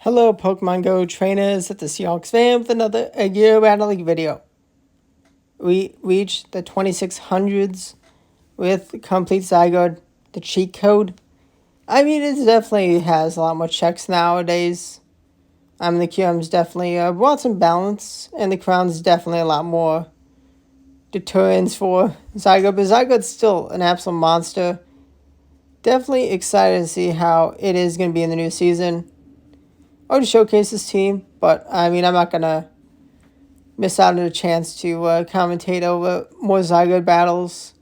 Hello, Pokemon Go trainers at the Seahawks fan with another Year Battle League video. We reached the 2600s with complete Zygarde, the cheat code. I mean, it definitely has a lot more checks nowadays. The QM's definitely brought some balance, and the Crown's definitely a lot more deterrence for Zygarde, but Zygarde's still an absolute monster. Definitely excited to see how it is going to be in the new season. I would showcase this team, but I mean, I'm not going to miss out on a chance to commentate over more Zygarde battles.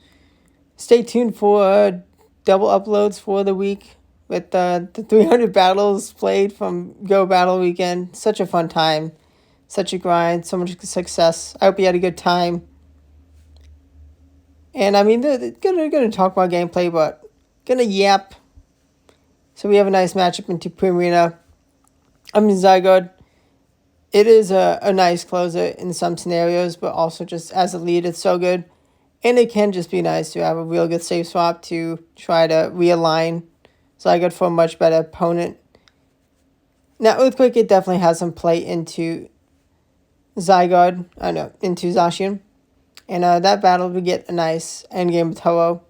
Stay tuned for double uploads for the week with the 300 battles played from Go Battle Weekend. Such a fun time. Such a grind. So much success. I hope you had a good time. And I mean, they're gonna talk about gameplay, but gonna yap. So we have a nice matchup into Primarina. Zygarde. It is a nice closer in some scenarios, but also just as a lead, it's so good. And it can just be nice to have a real good save swap to try to realign Zygarde for a much better opponent. Now, Earthquake, it definitely has some play into Zygarde, into Zacian. And that battle would get a nice endgame with Ho-Oh.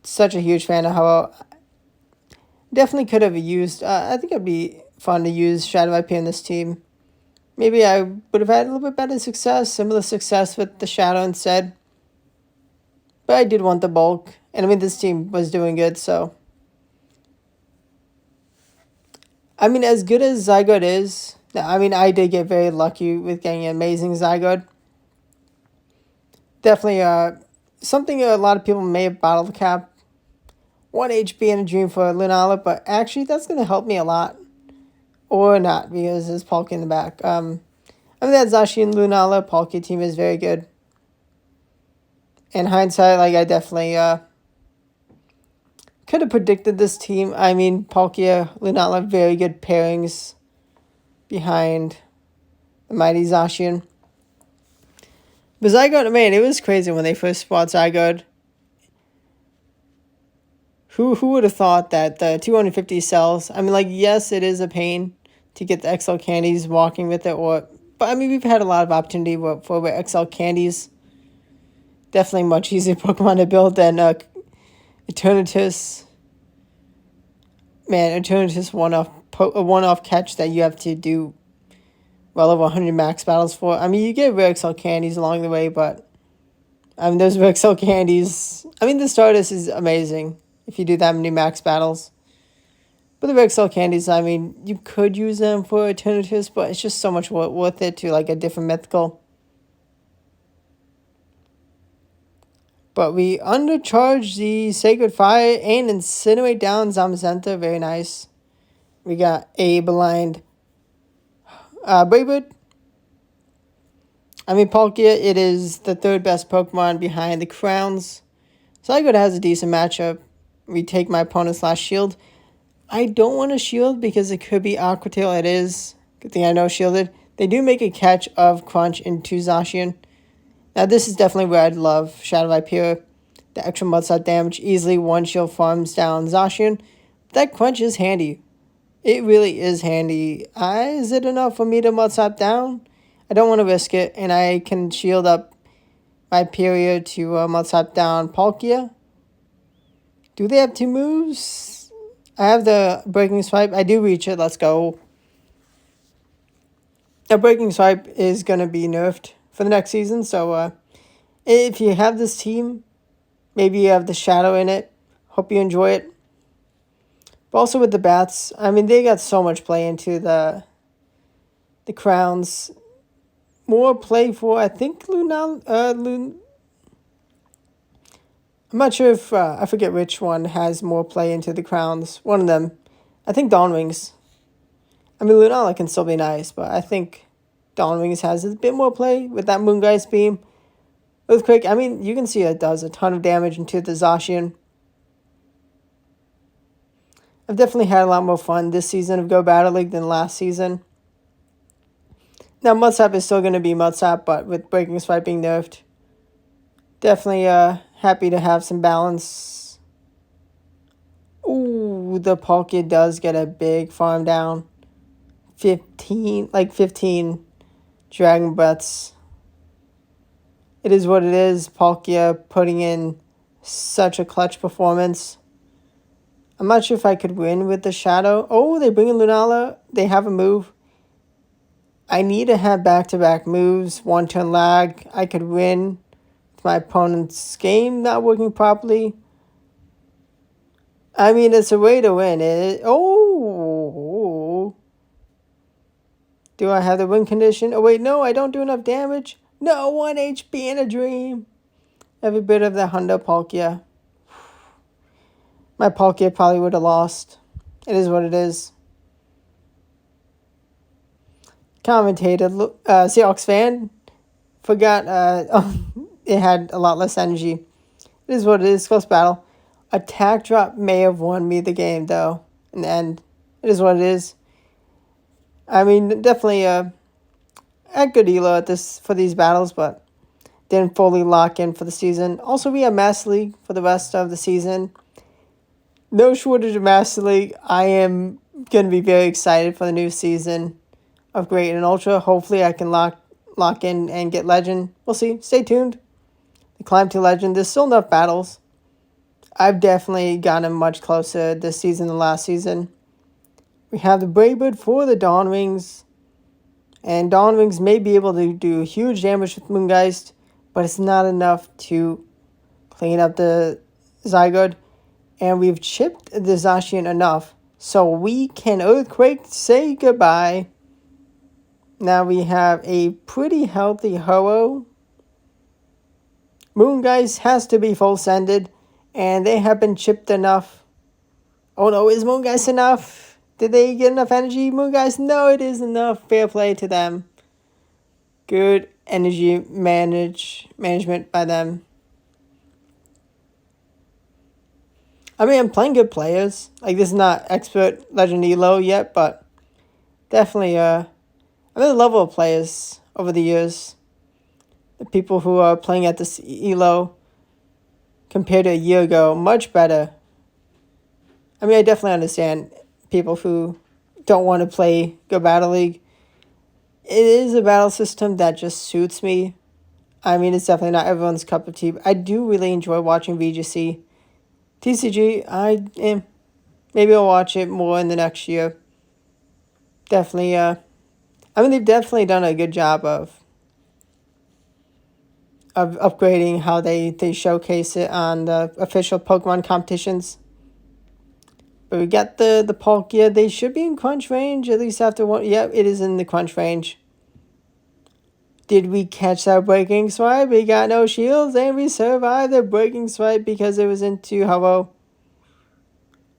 Such a huge fan of Ho-Oh. Definitely could have used, I think it'd be fun to use Shadow IP in this team. Maybe I would have had a little bit better success, similar success with the Shadow instead. But I did want the bulk. And I mean, this team was doing good, so. I mean, as good as Zygarde is, I mean, I did get very lucky with getting an amazing Zygarde. Definitely something a lot of people may have bottle cap. 1 HP and a dream for Lunala, but actually that's going to help me a lot. Or not, because there's Palkia in the back. I mean, that Zacian Lunala Palkia team is very good. In hindsight, like, I definitely could have predicted this team. I mean, Palkia, Lunala, very good pairings behind the mighty Zacian. But Zygarde, man, it was crazy when they first bought Zygarde. Who would have thought that the 250 cells, I mean, like, yes, it is a pain to get the XL candies walking with it, but I mean, we've had a lot of opportunity for XL candies. Definitely much easier Pokemon to build than Eternatus. Man, Eternatus one-off catch that you have to do well over 100 max battles for. I mean, you get rare XL candies along the way, but I mean, those rare XL candies, I mean, the Stardust is amazing if you do that many max battles. But the rare XL candies, I mean, you could use them for Eternatus, but it's just so much worth it to, like, a different mythical. But we undercharge the Sacred Fire and incinerate down Zamazenta. Very nice. We got a blind Braybird. I mean, Palkia, it is the third best Pokemon behind the Crowns. Zygarde has a decent matchup. We take my opponent's last shield. I don't want to shield because it could be Aqua Tail. It is. Good thing I know shielded. They do make a catch of Crunch into Zacian. Now, this is definitely where I'd love Shadow Viper. The extra mud-slap damage. Easily one shield farms down Zacian. That Crunch is handy. It really is handy. Is it enough for me to mud-slap down? I don't want to risk it. And I can shield up my period to mud-slap down Palkia. Do they have 2 moves? I have the Breaking Swipe. I do reach it. Let's go. The Breaking Swipe is going to be nerfed for the next season. So if you have this team, maybe you have the Shadow in it. Hope you enjoy it. But also with the Bats, I mean, they got so much play into the Crowns. More play for, I think, I'm not sure if, I forget which one has more play into the Crowns. One of them. I think Dawnwings. I mean, Lunala can still be nice, but I think Dawnwings has a bit more play with that Moongeist Beam. Earthquake, I mean, you can see it does a ton of damage into the Zacian. I've definitely had a lot more fun this season of Go Battle League than last season. Now, Mudslap is still going to be Mudslap, but with Breaking Swipe being nerfed. Definitely happy to have some balance. Ooh, the Palkia does get a big farm down. 15 Dragon Breaths. It is what it is. Palkia putting in such a clutch performance. I'm not sure if I could win with the Shadow. Oh, they bring in Lunala. They have a move. I need to have back-to-back moves. One turn lag. I could win with my opponent's game not working properly. I mean, it's a way to win. Oh. Do I have the win condition? Oh, wait, no, I don't do enough damage. No, 1 HP in a dream. Every bit of the Honda Palkia. My Palkia probably would have lost. It is what it is. Commentator, Seahawks fan, forgot it had a lot less energy. It is what it is. Close battle. Attack drop may have won me the game, though, in the end. It is what it is. I mean, definitely a good elo for these battles, but didn't fully lock in for the season. Also, we have Master League for the rest of the season. No shortage of Master League. I am going to be very excited for the new season of Great and Ultra. Hopefully, I can lock in and get Legend. We'll see. Stay tuned. The climb to Legend. There's still enough battles. I've definitely gotten much closer this season than last season. We have the Brave Bird for the Dawn Wings. And Dawn Wings may be able to do huge damage with Moongeist, but it's not enough to clean up the Zygarde. And we've chipped the Zacian enough so we can Earthquake say goodbye. Now we have a pretty healthy Ho-Oh. Moongeist has to be full sended, and they have been chipped enough. Oh no, is Moongeist enough? Did they get enough energy? Moongeist, no, it is enough. Fair play to them. Good energy management by them. I mean, I'm playing good players. Like, this is not expert Legend Elo yet, but definitely, I'm at the level of players over the years. The people who are playing at this Elo compared to a year ago, much better. I mean, I definitely understand people who don't want to play Go Battle League. It is a battle system that just suits me. I mean, it's definitely not everyone's cup of tea. I do really enjoy watching VGC. TCG, maybe I'll watch it more in the next year. Definitely, I mean, they've definitely done a good job of upgrading how they showcase it on the official Pokemon competitions. But we got the Palkia. They should be in crunch range, at least after one. Yep, it is in the crunch range. Did we catch that breaking swipe? We got no shields, and we survived the breaking swipe because it was into Ho-Oh.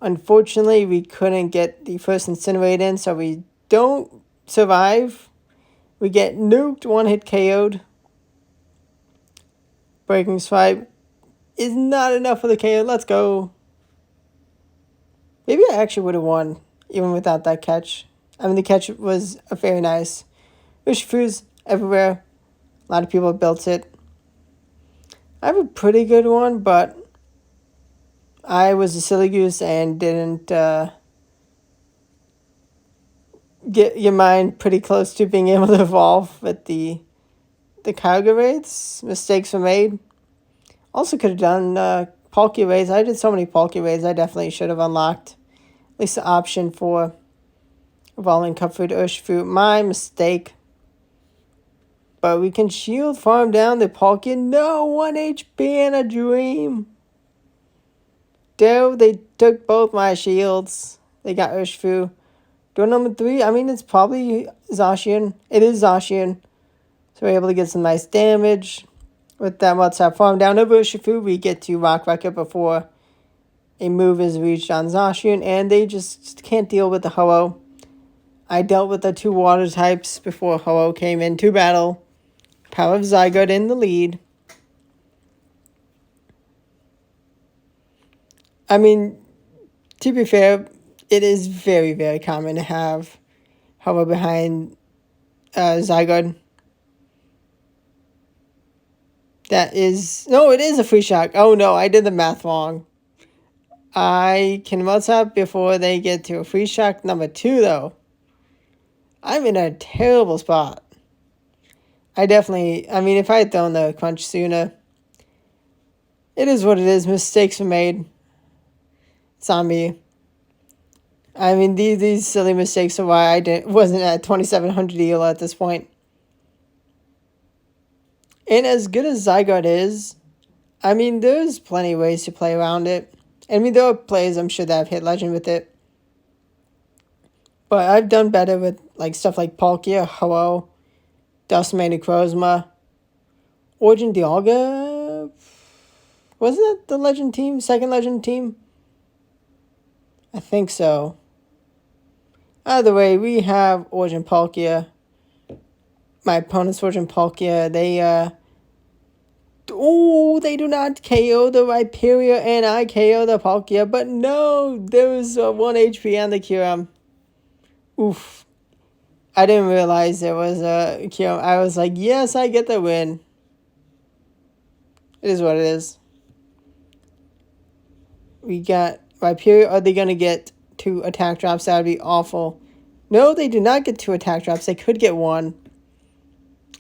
Unfortunately, we couldn't get the first Incinerate in, so we don't survive. We get nuked, one-hit KO'd. Breaking swipe is not enough for the KO. Let's go. Maybe I actually would have won, even without that catch. I mean, the catch was very nice. Urshifu's everywhere. A lot of people have built it. I have a pretty good one, but I was a silly goose and didn't get your mind pretty close to being able to evolve with the Kyogre raids. Mistakes were made. Also could have done Palkia raids. I did so many Palkia raids. I definitely should have unlocked at least the option for evolving Cupfood Urshifu. My mistake. But we can shield farm down the Palkia. No, 1 HP in a dream. Dude, they took both my shields. They got Urshifu. Door number 3, I mean, it's probably Zacian. It is Zacian. So we're able to get some nice damage. With that WhatsApp farm down over Urshifu, we get to Rock Wrecker before a move is reached on Zacian. And they just can't deal with the Ho-Oh. I dealt with the 2 water types before Ho-Oh came into battle. Power of Zygarde in the lead. I mean, to be fair, it is very, very common to have Ho-Oh behind Zygarde. That is... No, it is a free shock. Oh, no, I did the math wrong. I can WhatsApp before they get to a free shock number 2, though. I'm in a terrible spot. I mean, if I had thrown the crunch sooner, it is what it is. Mistakes were made. It's on me. I mean, these silly mistakes are why I wasn't at 2,700 EL at this point. And as good as Zygarde is, I mean, there's plenty of ways to play around it. I mean, there are players I'm sure that have hit Legend with it. But I've done better with like stuff like Palkia, Ho-Oh, Decimated Crozma, Origin Dialga. Wasn't that the Legend team? Second Legend team? I think so. Either way, we have Origin Palkia. My opponent's Origin Palkia. They do not KO the Rhyperior, and I KO the Palkia. But no, there was 1 HP on the Kyurem. Oof. I didn't realize there was a Kyurem. I was like, yes, I get the win. It is what it is. We got Rhyperior. Are they going to get 2 attack drops? That would be awful. No, they do not get 2 attack drops. They could get 1.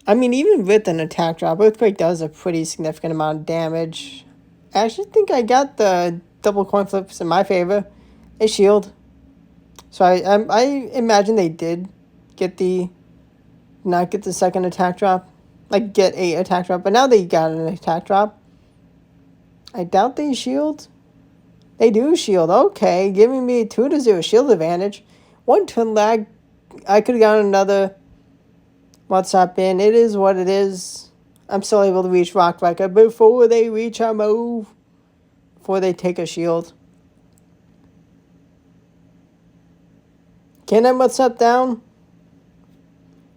I mean, even with an attack drop, Earthquake does a pretty significant amount of damage. I actually think I got the double coin flips in my favor. They shield. So I imagine they did not get the second attack drop. Like, get a attack drop. But now they got an attack drop. I doubt they shield. They do shield. Okay, giving me 2-0 shield advantage. 1 turn lag. I could have gotten another WhatsApp in. It is what it is. I'm still able to reach Rock Record before they reach a move. Before they take a shield. Can I WhatsApp down?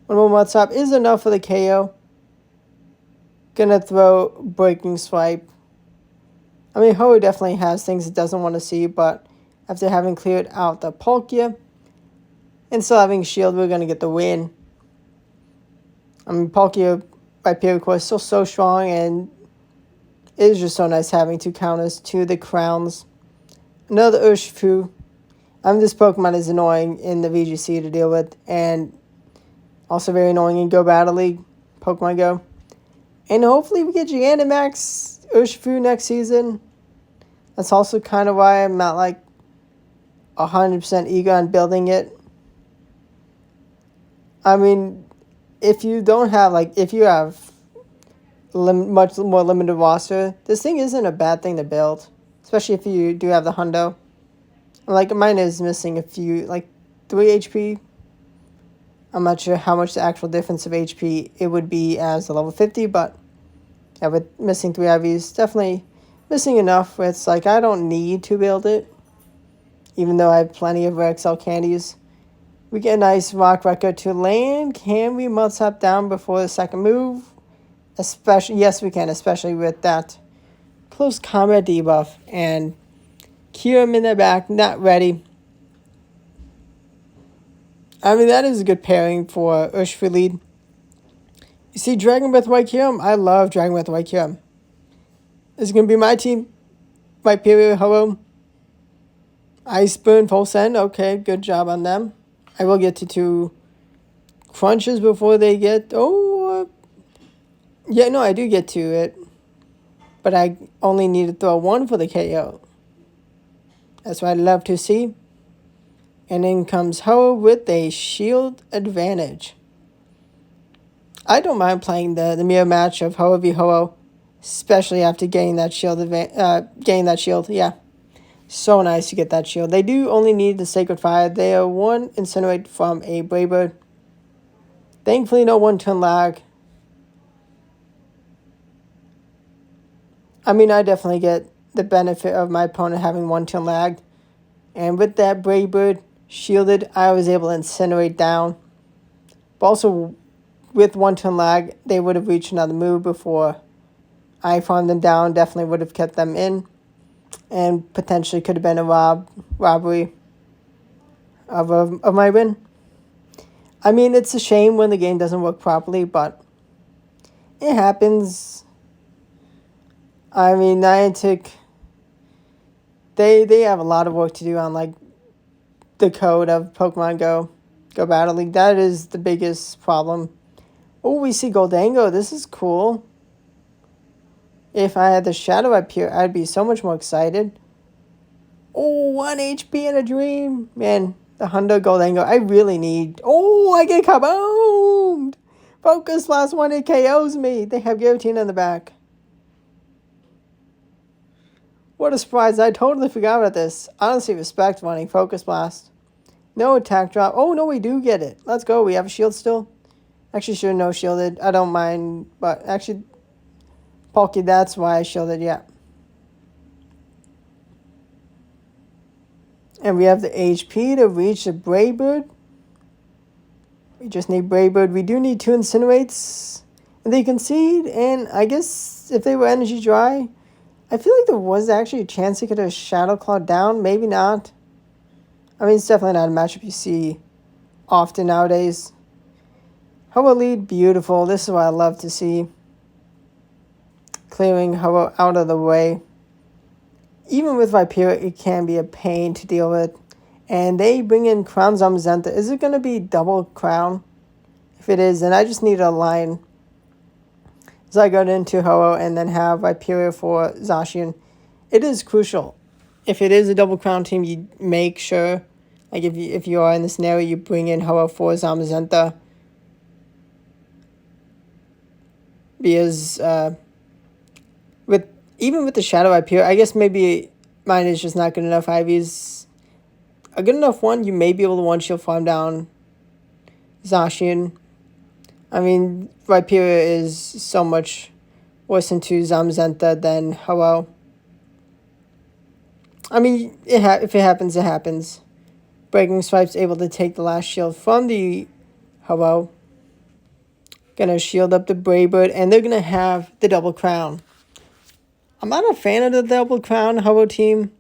1 more WhatsApp is enough for the KO. Gonna throw Breaking Swipe. I mean, Ho definitely has things it doesn't want to see, but after having cleared out the Palkia and still having shield, we're gonna get the win. I mean, Palkia Rhyperior Core is still so strong, and it is just so nice having 2 counters to the crowns. Another Urshifu. This Pokemon is annoying in the VGC to deal with, and also very annoying in Go Battle League, Pokemon Go. And hopefully we get Gigantamax Urshifu next season. That's also kind of why I'm not like 100% eager on building it. I mean, if you don't have, like, if you have much more limited roster, this thing isn't a bad thing to build. Especially if you do have the hundo. Like, mine is missing a few, like, 3 HP. I'm not sure how much the actual difference of HP it would be as a level 50, but yeah, with missing 3 IVs, definitely missing enough where it's like, I don't need to build it. Even though I have plenty of Rare XL candies. We get a nice Rock Record to land. Can we WhatsApp down before the second move? Yes, we can, especially with that close combat debuff. And Kyurem in the back, not ready. I mean, that is a good pairing for Urshifu lead. You see Dragon Breath White Kyurem? I love Dragon Breath White Kyurem. This is going to be my team. Rhyperior, Ho-Oh. Ice Spoon, full send. Okay, good job on them. I will get to 2 crunches before they get... yeah, no, I do get to it. But I only need to throw 1 for the KO. That's what I'd love to see. And in comes Ho with a shield advantage. I don't mind playing the mirror match of Ho v Ho, especially after getting that shield. Yeah, so nice to get that shield. They do only need the Sacred Fire. They are 1 Incinerate from a Brave Bird. Thankfully, no 1 turn lag. I mean, I definitely get the benefit of my opponent having 1 turn lag. And with that Brave Bird shielded, I was able to Incinerate down. But also, with 1 turn lag, they would have reached another move before I farmed them down. Definitely would have kept them in. And potentially could have been a robbery of my win. I mean, it's a shame when the game doesn't work properly, but it happens. I mean, Niantic, they have a lot of work to do on, like, the code of Pokemon Go. Go Battle League. That is the biggest problem. Oh, we see Goldango. This is cool. If I had the Shadow up here, I'd be so much more excited. Oh, 1 HP in a dream. Man, the Hundo Goldango. I really need... Oh, I get kaboomed. Focus Blast 1 hit KOs me. They have Guillotine in the back. What a surprise. I totally forgot about this. Honestly, respect running Focus Blast. No attack drop. Oh, no, we do get it. Let's go. We have a shield still. Actually, sure, no shielded. I don't mind, but actually, Palkia, that's why I shielded, yeah. And we have the HP to reach the Brave Bird. We just need Brave Bird. We do need 2 Incinerates. And they concede, and I guess if they were Energy Dry, I feel like there was actually a chance they could have Shadow Claw down. Maybe not. I mean, it's definitely not a matchup you see often nowadays. Ho-Oh lead, beautiful. This is what I love to see. Clearing Ho-Oh out of the way. Even with Viperia, it can be a pain to deal with. And they bring in Crown Zamazenta. Is it going to be double Crown? If it is, then I just need to align Zygarde into Ho-Oh and then have Viperia for Zacian. It is crucial. If it is a double Crown team, you make sure, like if you are in this scenario, you bring in Ho-Oh for Zamazenta. Because even with the Shadow Viperia, I guess maybe mine is just not good enough. Ivy's a good enough one. You may be able to one-shield farm down Zacian. I mean, Viperia is so much worse into Zamazenta than Ho-Oh. I mean, if it happens, it happens. Breaking Swipe's able to take the last shield from the Ho-Oh. Gonna shield up the Brave Bird, and they're gonna have the double crown. I'm not a fan of the double crown Ho-Oh team.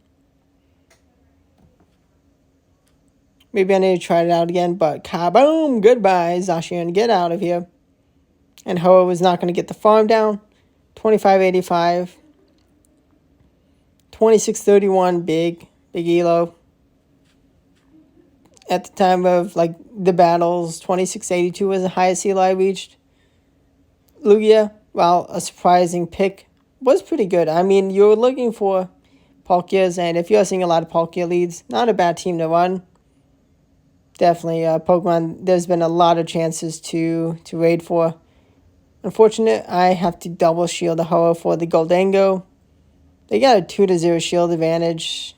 Maybe I need to try it out again, but kaboom! Goodbye, Zacian. Get out of here. And Ho-Oh is not gonna get the farm down. 2585. 2631, big elo. At the time of like the battles, 2682 was the highest elo I reached. Lugia, while a surprising pick, was pretty good. I mean, you're looking for Palkias, and if you're seeing a lot of Palkia leads, not a bad team to run. Definitely, Pokemon, there's been a lot of chances to raid for. Unfortunate, I have to double shield the Ho-Oh for the Goldango. They got a 2-0 shield advantage.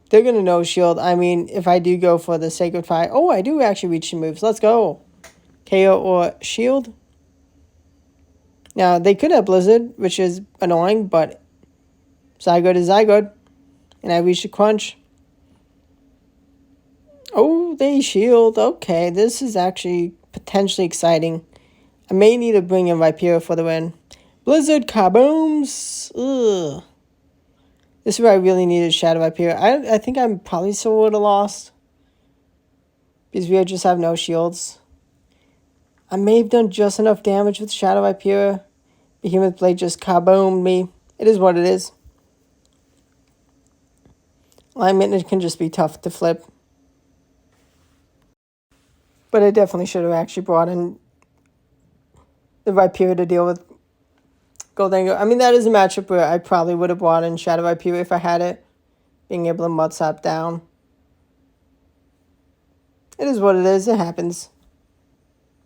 They're going to no shield. I mean, if I do go for the Sacred Fire. Oh, I do actually reach the moves. Let's go. KO or shield. Now, they could have Blizzard, which is annoying, but Zygarde is Zygarde. And I reached a crunch. Oh, they shield. Okay, this is actually potentially exciting. I may need to bring in Viperia for the win. Blizzard kabooms. Ugh. This is where I really needed Shadow Viperia. I think I probably still would have lost. Because we just have no shields. I may have done just enough damage with Shadow Viperia. Behemoth Blade just kaboomed me. It is what it is. Alignment, it can just be tough to flip. But I definitely should have actually brought in the Viperia to deal with Goldango. I mean, that is a matchup where I probably would have brought in Shadow Viperia if I had it. Being able to Mud Slap down. It is what it is. It happens.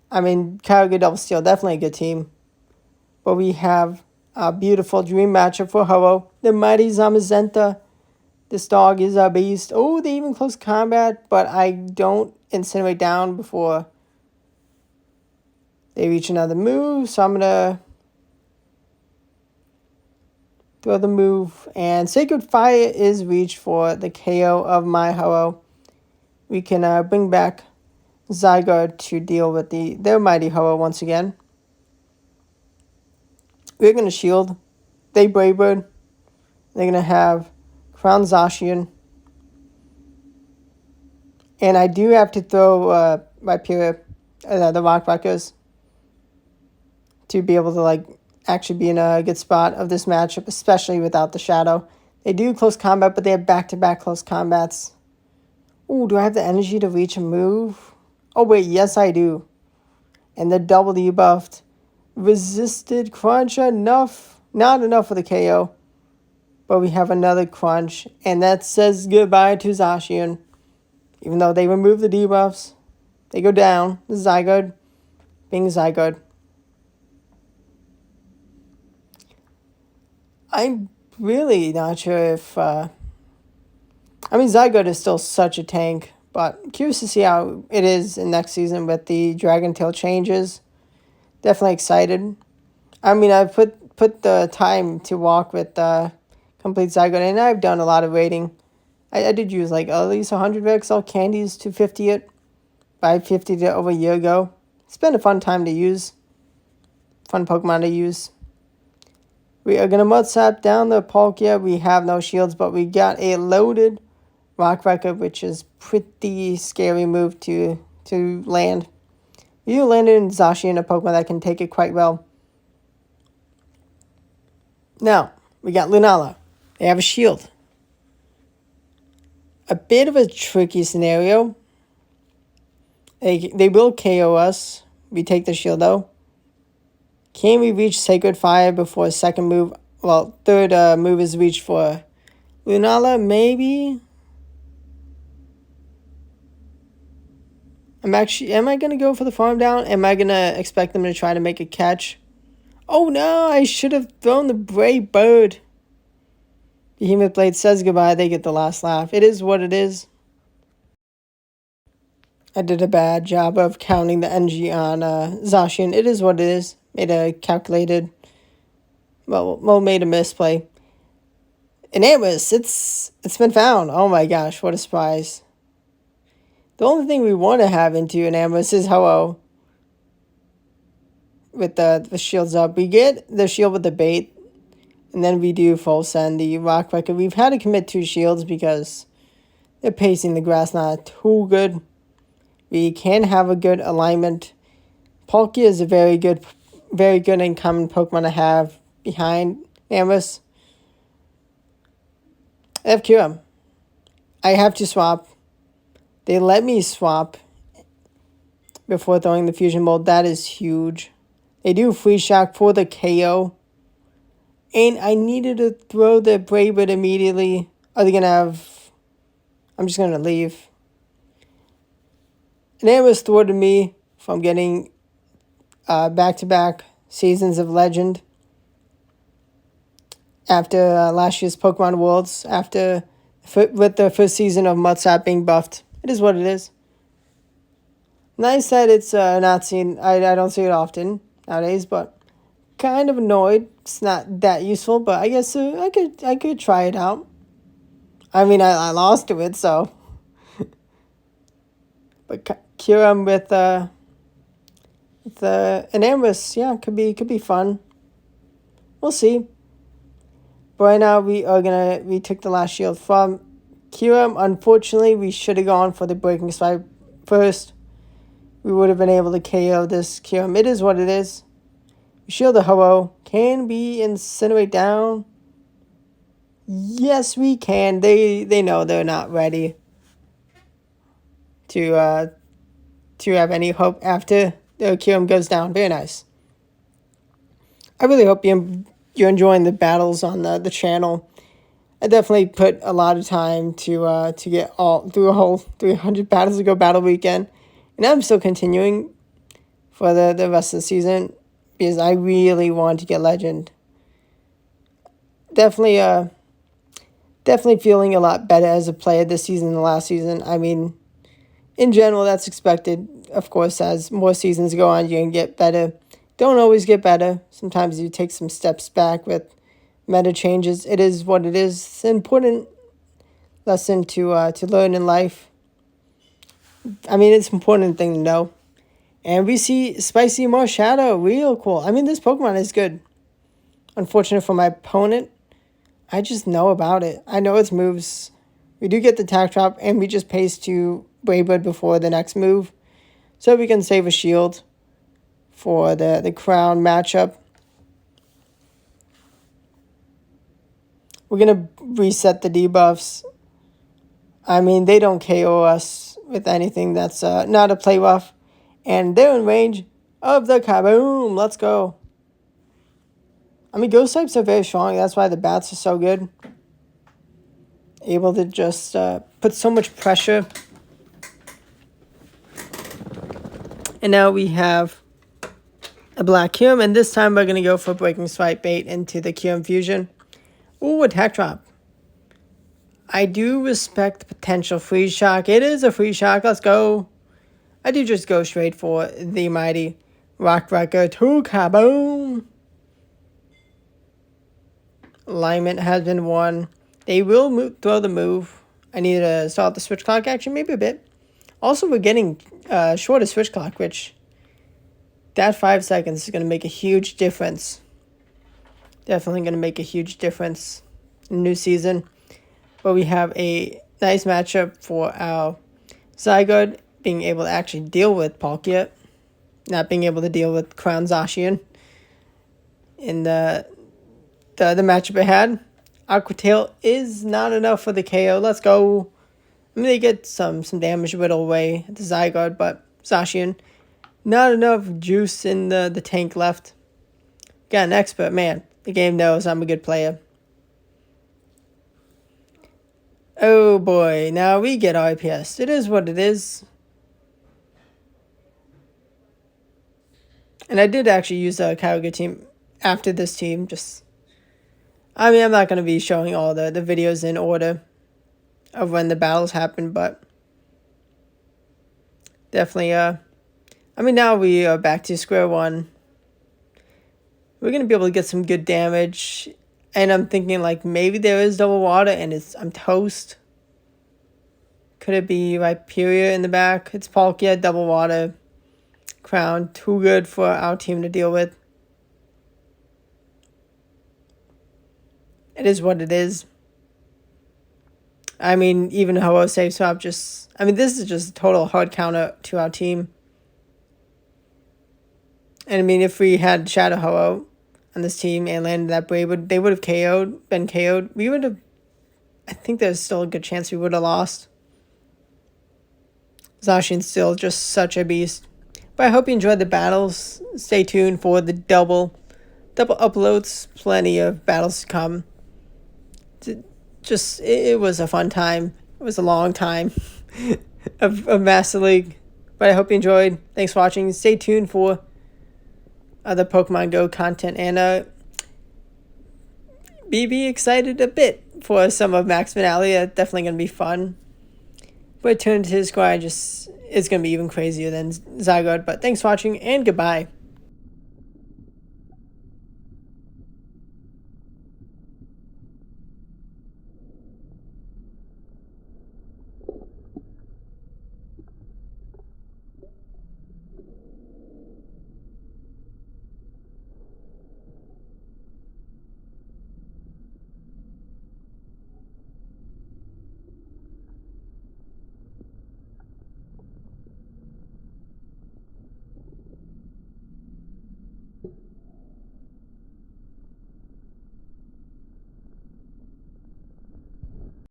I mean, Kyogre Double Steel, definitely a good team. But we have a beautiful dream matchup for Ho-Oh. The mighty Zamazenta. This dog is a beast. Oh, they even close combat, but I don't incinerate down before they reach another move. So I'm going to throw the move. And Sacred Fire is reached for the KO of my Ho-Oh. We can bring back Zygarde to deal with their mighty Ho-Oh once again. We're going to shield. They Brave Bird. They're going to have Crown Zacian. And I do have to throw Viperia, the Rock Rockers, to be able to like actually be in a good spot of this matchup, especially without the Shadow. They do close combat, but they have back-to-back close combats. Ooh, do I have the energy to reach a move? Oh, wait, yes, I do. And the double debuffed. Resisted crunch enough. Not enough for the KO. But we have another crunch. And that says goodbye to Zacian. Even though they remove the debuffs, they go down. The Zygarde being Zygarde. I'm really not sure if... I mean, Zygarde is still such a tank. But curious to see how it is in next season with the Dragon Tail changes. Definitely excited. I mean, I've put the time to walk with Complete Zygarde, and I've done a lot of raiding. I did use like at least 100 XL candies to 50 it. 550 it over a year ago. It's been a fun time to use. Fun Pokemon to use. We are going to mud sap down the Palkia. We have no shields, but we got a loaded Rock Wrecker, which is pretty scary move to land. You landed in Zacian, a Pokemon that can take it quite well. Now, we got Lunala. They have a shield. A bit of a tricky scenario. They will KO us. We take the shield though. Can we reach Sacred Fire before a second move? Well, third move is reached for Lunala, maybe? Am I going to go for the farm down? Am I going to expect them to try to make a catch? Oh no, I should have thrown the Brave Bird. Behemoth Blade says goodbye. They get the last laugh. It is what it is. I did a bad job of counting the energy on Zacian. It is what it is. Made a calculated... Well, made a misplay. An Amos, it's been found. Oh my gosh, what a surprise. The only thing we want to have into an Amos is Ho-Oh. With the shields up. We get the shield with the bait. And then we do full send the Rock Wrecker. We've had to commit 2 shields because they're pacing the grass not too good. We can have a good alignment. Palkia is a very good and common Pokemon to have behind Amos. I have QM. I have to swap. They let me swap before throwing the Fusion Bolt. That is huge. They do Free Shock for the KO. And I needed to throw the Brave Bird immediately. Are they going to have... I'm just going to leave. And it was thwarted me from getting back-to-back seasons of Legend. After last year's Pokemon Worlds. With the first season of Mudsap being buffed. It is what it is. Nice that it's not seen. I don't see it often nowadays, but... kind of annoyed. It's not that useful, but I guess I could try it out. I mean, I lost to it, so. But Kyurem with an Amberus, yeah, could be fun. We'll see. But right now we took the last shield from Kyurem. Unfortunately, we should have gone for the Breaking Strike first. We would have been able to KO this Kyurem. It is what it is. Shield the Ho-Oh. Can we incinerate down? Yes, we can. They know they're not ready to have any hope after the Kyurem goes down. Very nice. I really hope you're enjoying the battles on the channel. I definitely put a lot of time to get through a whole 300 battles to go battle weekend, and I'm still continuing for the rest of the season. Because I really want to get Legend. Definitely feeling a lot better as a player this season than the last season. I mean, in general, that's expected. Of course, as more seasons go on, you can get better. Don't always get better. Sometimes you take some steps back with meta changes. It is what it is. It's an important lesson to learn in life. I mean, it's an important thing to know. And we see Spicy Marshadow. Real cool. I mean, this Pokemon is good. Unfortunate for my opponent. I just know about it. I know its moves. We do get the Tack Drop, and we just paste to Brave Bird before the next move. So we can save a shield for the Crown matchup. We're going to reset the debuffs. I mean, they don't KO us with anything that's not a play rough. And they're in range of the Kaboom. Let's go. I mean, ghost types are very strong. That's why the bats are so good. Able to just put so much pressure. And now we have a black Kyurem. And this time we're going to go for Breaking Swipe bait into the Kyurem Fusion. Ooh, attack drop. I do respect the potential freeze shock. It is a freeze shock. Let's go. I do just go straight for the mighty Rock Wrecker to Kaboom. Alignment has been won. They will throw the move. I need to start the switch clock action maybe a bit. Also, we're getting shorter switch clock, which that 5 seconds is going to make a huge difference. Definitely going to make a huge difference in new season. But we have a nice matchup for our Zygarde being able to actually deal with Palkia, not being able to deal with Crown Zacian in the matchup ahead. Aqua Tail is not enough for the KO. Let's go. I mean, they get some damage whittled away at the Zygarde, but Zacian, not enough juice in the tank left. Got an expert, man. The game knows I'm a good player. Oh boy, now we get RPS. It is what it is. And I did actually use a Kyogre team after this team. I mean, I'm not going to be showing all the videos in order of when the battles happen, but definitely, I mean, now we are back to square one. We're going to be able to get some good damage. And I'm thinking, like, maybe there is double water and I'm toast. Could it be Rhyperior in the back? It's Palkia, double water. Crown, too good for our team to deal with. It is what it is. I mean, even Ho-Oh safe swap I mean, this is just a total hard counter to our team. And I mean, if we had Shadow Ho-Oh on this team and landed that Brave, they would have been KO'd. We would have, I think there's still a good chance we would have lost. Zacian's still just such a beast. But I hope you enjoyed the battles. Stay tuned for the double uploads. Plenty of battles to come. It was a fun time. It was a long time of Master League. But I hope you enjoyed. Thanks for watching. Stay tuned for other Pokemon Go content. And be excited a bit for some of Max Finale. Definitely going to be fun. But turn to his squad it's going to be even crazier than Zygarde. But thanks for watching and goodbye.